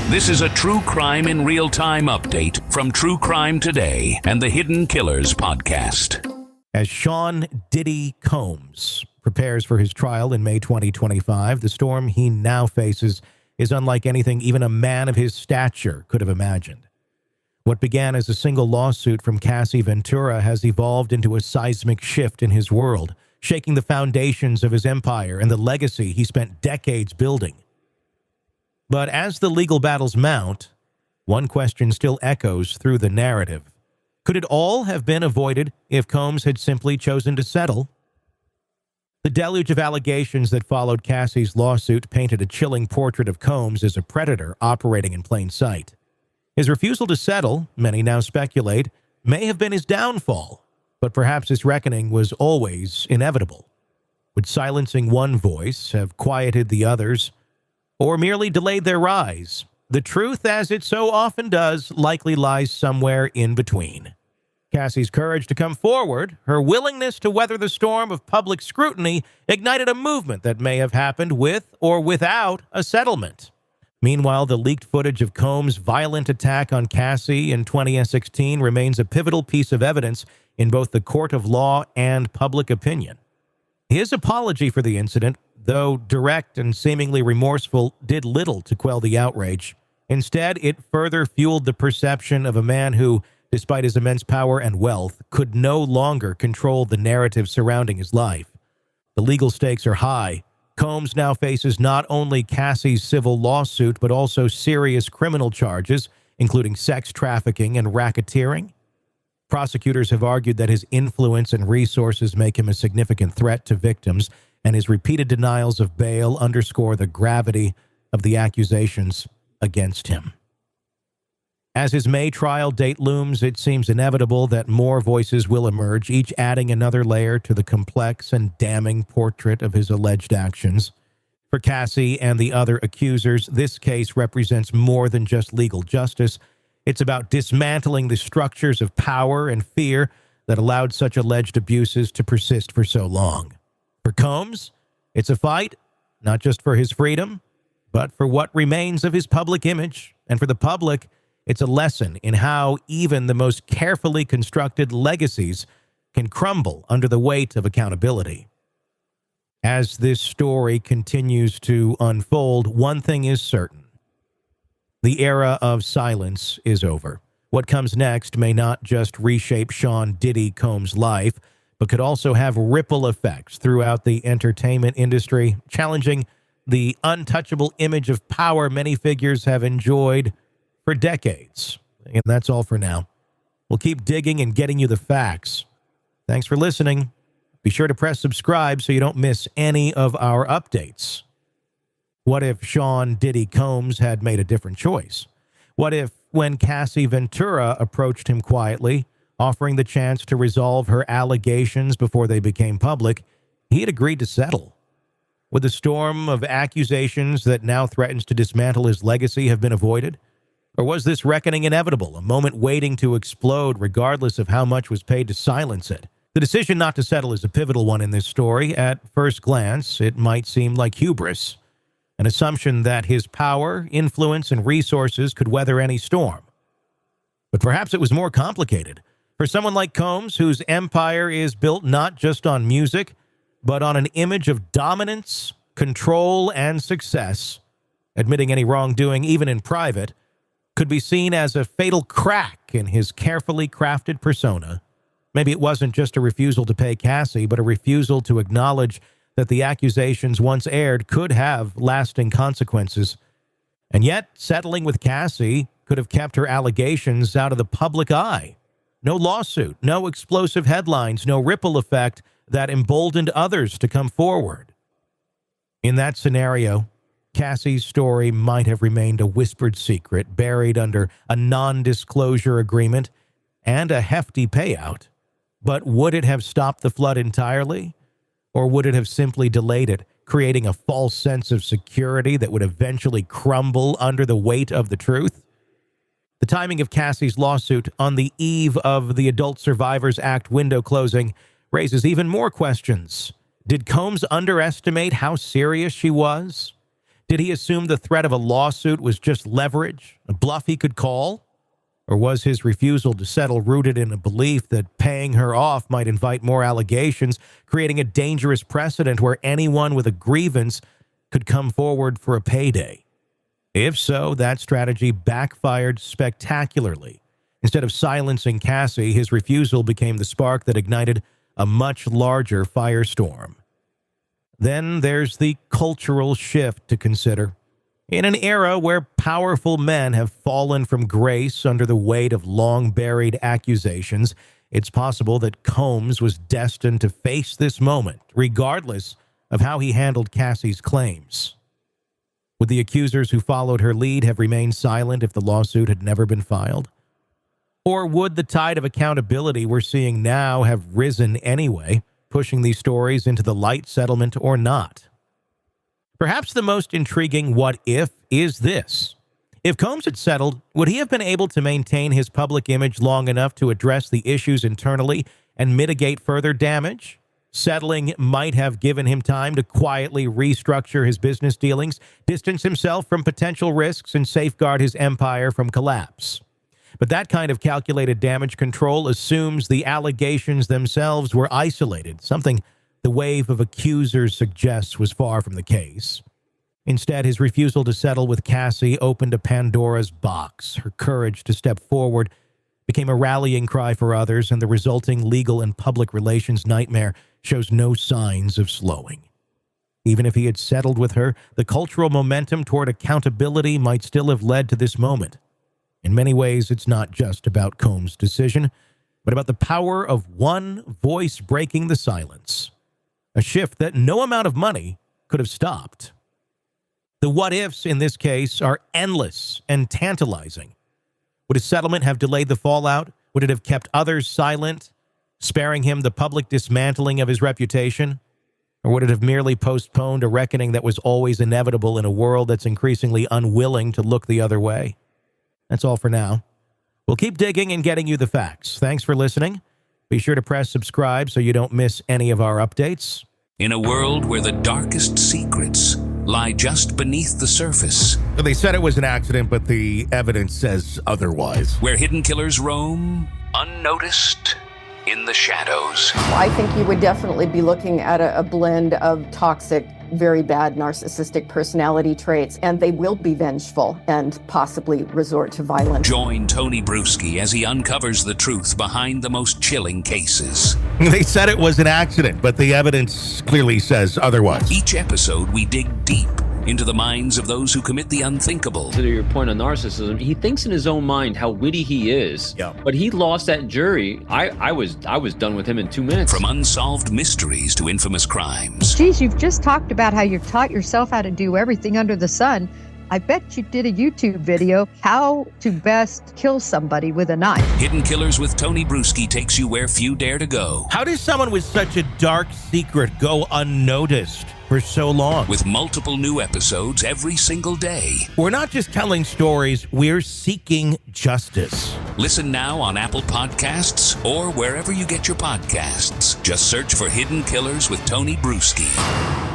This is a True Crime in Real Time update from True Crime Today and the Hidden Killers podcast. As Sean Diddy Combs prepares for his trial in May 2025, the storm he now faces is unlike anything even a man of his stature could have imagined. What began as a single lawsuit from Cassie Ventura has evolved into a seismic shift in his world, shaking the foundations of his empire and the legacy he spent decades building. But as the legal battles mount, one question still echoes through the narrative. Could it all have been avoided if Combs had simply chosen to settle? The deluge of allegations that followed Cassie's lawsuit painted a chilling portrait of Combs as a predator operating in plain sight. His refusal to settle, many now speculate, may have been his downfall, but perhaps his reckoning was always inevitable. Would silencing one voice have quieted the others, or merely delayed their rise? The truth, as it so often does, likely lies somewhere in between. Cassie's courage to come forward, her willingness to weather the storm of public scrutiny, ignited a movement that may have happened with or without a settlement. Meanwhile, the leaked footage of Combs' violent attack on Cassie in 2016 remains a pivotal piece of evidence in both the court of law and public opinion. His apology for the incident, though direct and seemingly remorseful, did little to quell the outrage. Instead, it further fueled the perception of a man who, despite his immense power and wealth, could no longer control the narrative surrounding his life. The legal stakes are high. Combs now faces not only Cassie's civil lawsuit, but also serious criminal charges, including sex trafficking and racketeering. Prosecutors have argued that his influence and resources make him a significant threat to victims, and his repeated denials of bail underscore the gravity of the accusations against him. As his May trial date looms, it seems inevitable that more voices will emerge, each adding another layer to the complex and damning portrait of his alleged actions. For Cassie and the other accusers, this case represents more than just legal justice. It's about dismantling the structures of power and fear that allowed such alleged abuses to persist for so long. For Combs, it's a fight not just for his freedom, but for what remains of his public image. And for the public, it's a lesson in how even the most carefully constructed legacies can crumble under the weight of accountability. As this story continues to unfold, one thing is certain. The era of silence is over. What comes next may not just reshape Sean Diddy Combs' life, but could also have ripple effects throughout the entertainment industry, challenging the untouchable image of power many figures have enjoyed for decades. And that's all for now. We'll keep digging and getting you the facts. Thanks for listening. Be sure to press subscribe so you don't miss any of our updates. What if Sean Diddy Combs had made a different choice? What if, when Cassie Ventura approached him quietly, offering the chance to resolve her allegations before they became public, he had agreed to settle? Would the storm of accusations that now threatens to dismantle his legacy have been avoided? Or was this reckoning inevitable, a moment waiting to explode regardless of how much was paid to silence it? The decision not to settle is a pivotal one in this story. At first glance, it might seem like hubris, an assumption that his power, influence, and resources could weather any storm. But perhaps it was more complicated. For someone like Combs, whose empire is built not just on music, but on an image of dominance, control, and success, admitting any wrongdoing, even in private, could be seen as a fatal crack in his carefully crafted persona. Maybe it wasn't just a refusal to pay Cassie, but a refusal to acknowledge that the accusations once aired could have lasting consequences. And yet, settling with Cassie could have kept her allegations out of the public eye. No lawsuit, no explosive headlines, no ripple effect that emboldened others to come forward. In that scenario, Cassie's story might have remained a whispered secret buried under a non-disclosure agreement and a hefty payout. But would it have stopped the flood entirely? Or would it have simply delayed it, creating a false sense of security that would eventually crumble under the weight of the truth? The timing of Cassie's lawsuit on the eve of the Adult Survivors Act window closing raises even more questions. Did Combs underestimate how serious she was? Did he assume the threat of a lawsuit was just leverage, a bluff he could call? Or was his refusal to settle rooted in a belief that paying her off might invite more allegations, creating a dangerous precedent where anyone with a grievance could come forward for a payday? If so, that strategy backfired spectacularly. Instead of silencing Cassie, his refusal became the spark that ignited a much larger firestorm. Then there's the cultural shift to consider. In an era where powerful men have fallen from grace under the weight of long-buried accusations, it's possible that Combs was destined to face this moment, regardless of how he handled Cassie's claims. Would the accusers who followed her lead have remained silent if the lawsuit had never been filed? Or would the tide of accountability we're seeing now have risen anyway, pushing these stories into the light settlement or not? Perhaps the most intriguing what if is this. If Combs had settled, would he have been able to maintain his public image long enough to address the issues internally and mitigate further damage? Settling might have given him time to quietly restructure his business dealings, distance himself from potential risks, and safeguard his empire from collapse. But that kind of calculated damage control assumes the allegations themselves were isolated, something the wave of accusers suggests was far from the case. Instead, his refusal to settle with Cassie opened a Pandora's box. Her courage to step forward became a rallying cry for others, and the resulting legal and public relations nightmare shows no signs of slowing. Even if he had settled with her, the cultural momentum toward accountability might still have led to this moment. In many ways, it's not just about Combs' decision, but about the power of one voice breaking the silence. A shift that no amount of money could have stopped. The what-ifs in this case are endless and tantalizing. Would a settlement have delayed the fallout? Would it have kept others silent, sparing him the public dismantling of his reputation? Or would it have merely postponed a reckoning that was always inevitable in a world that's increasingly unwilling to look the other way? That's all for now. We'll keep digging and getting you the facts. Thanks for listening. Be sure to press subscribe so you don't miss any of our updates. In a world where the darkest secrets lie just beneath the surface, They said it was an accident, but the evidence says otherwise. where hidden killers roam unnoticed in the shadows. I think you would definitely be looking at a blend of toxic, very bad narcissistic personality traits, and they will be vengeful and possibly resort to violence. Join Tony Brueski as he uncovers the truth behind the most chilling cases. They said it was an accident, but the evidence clearly says otherwise. Each episode, we dig deep into the minds of those who commit the unthinkable. To your point on narcissism, he thinks in his own mind how witty he is. Yeah. But he lost that jury. I was done with him in 2 minutes. From unsolved mysteries to infamous crimes. Geez, you've just talked about how you've taught yourself how to do everything under the sun. I bet you did a YouTube video, how to best kill somebody with a knife. Hidden Killers with Tony Brueski takes you where few dare to go. How does someone with such a dark secret go unnoticed for so long? With multiple new episodes every single day. We're not just telling stories, we're seeking justice. Listen now on Apple Podcasts or wherever you get your podcasts. Just search for Hidden Killers with Tony Brueski.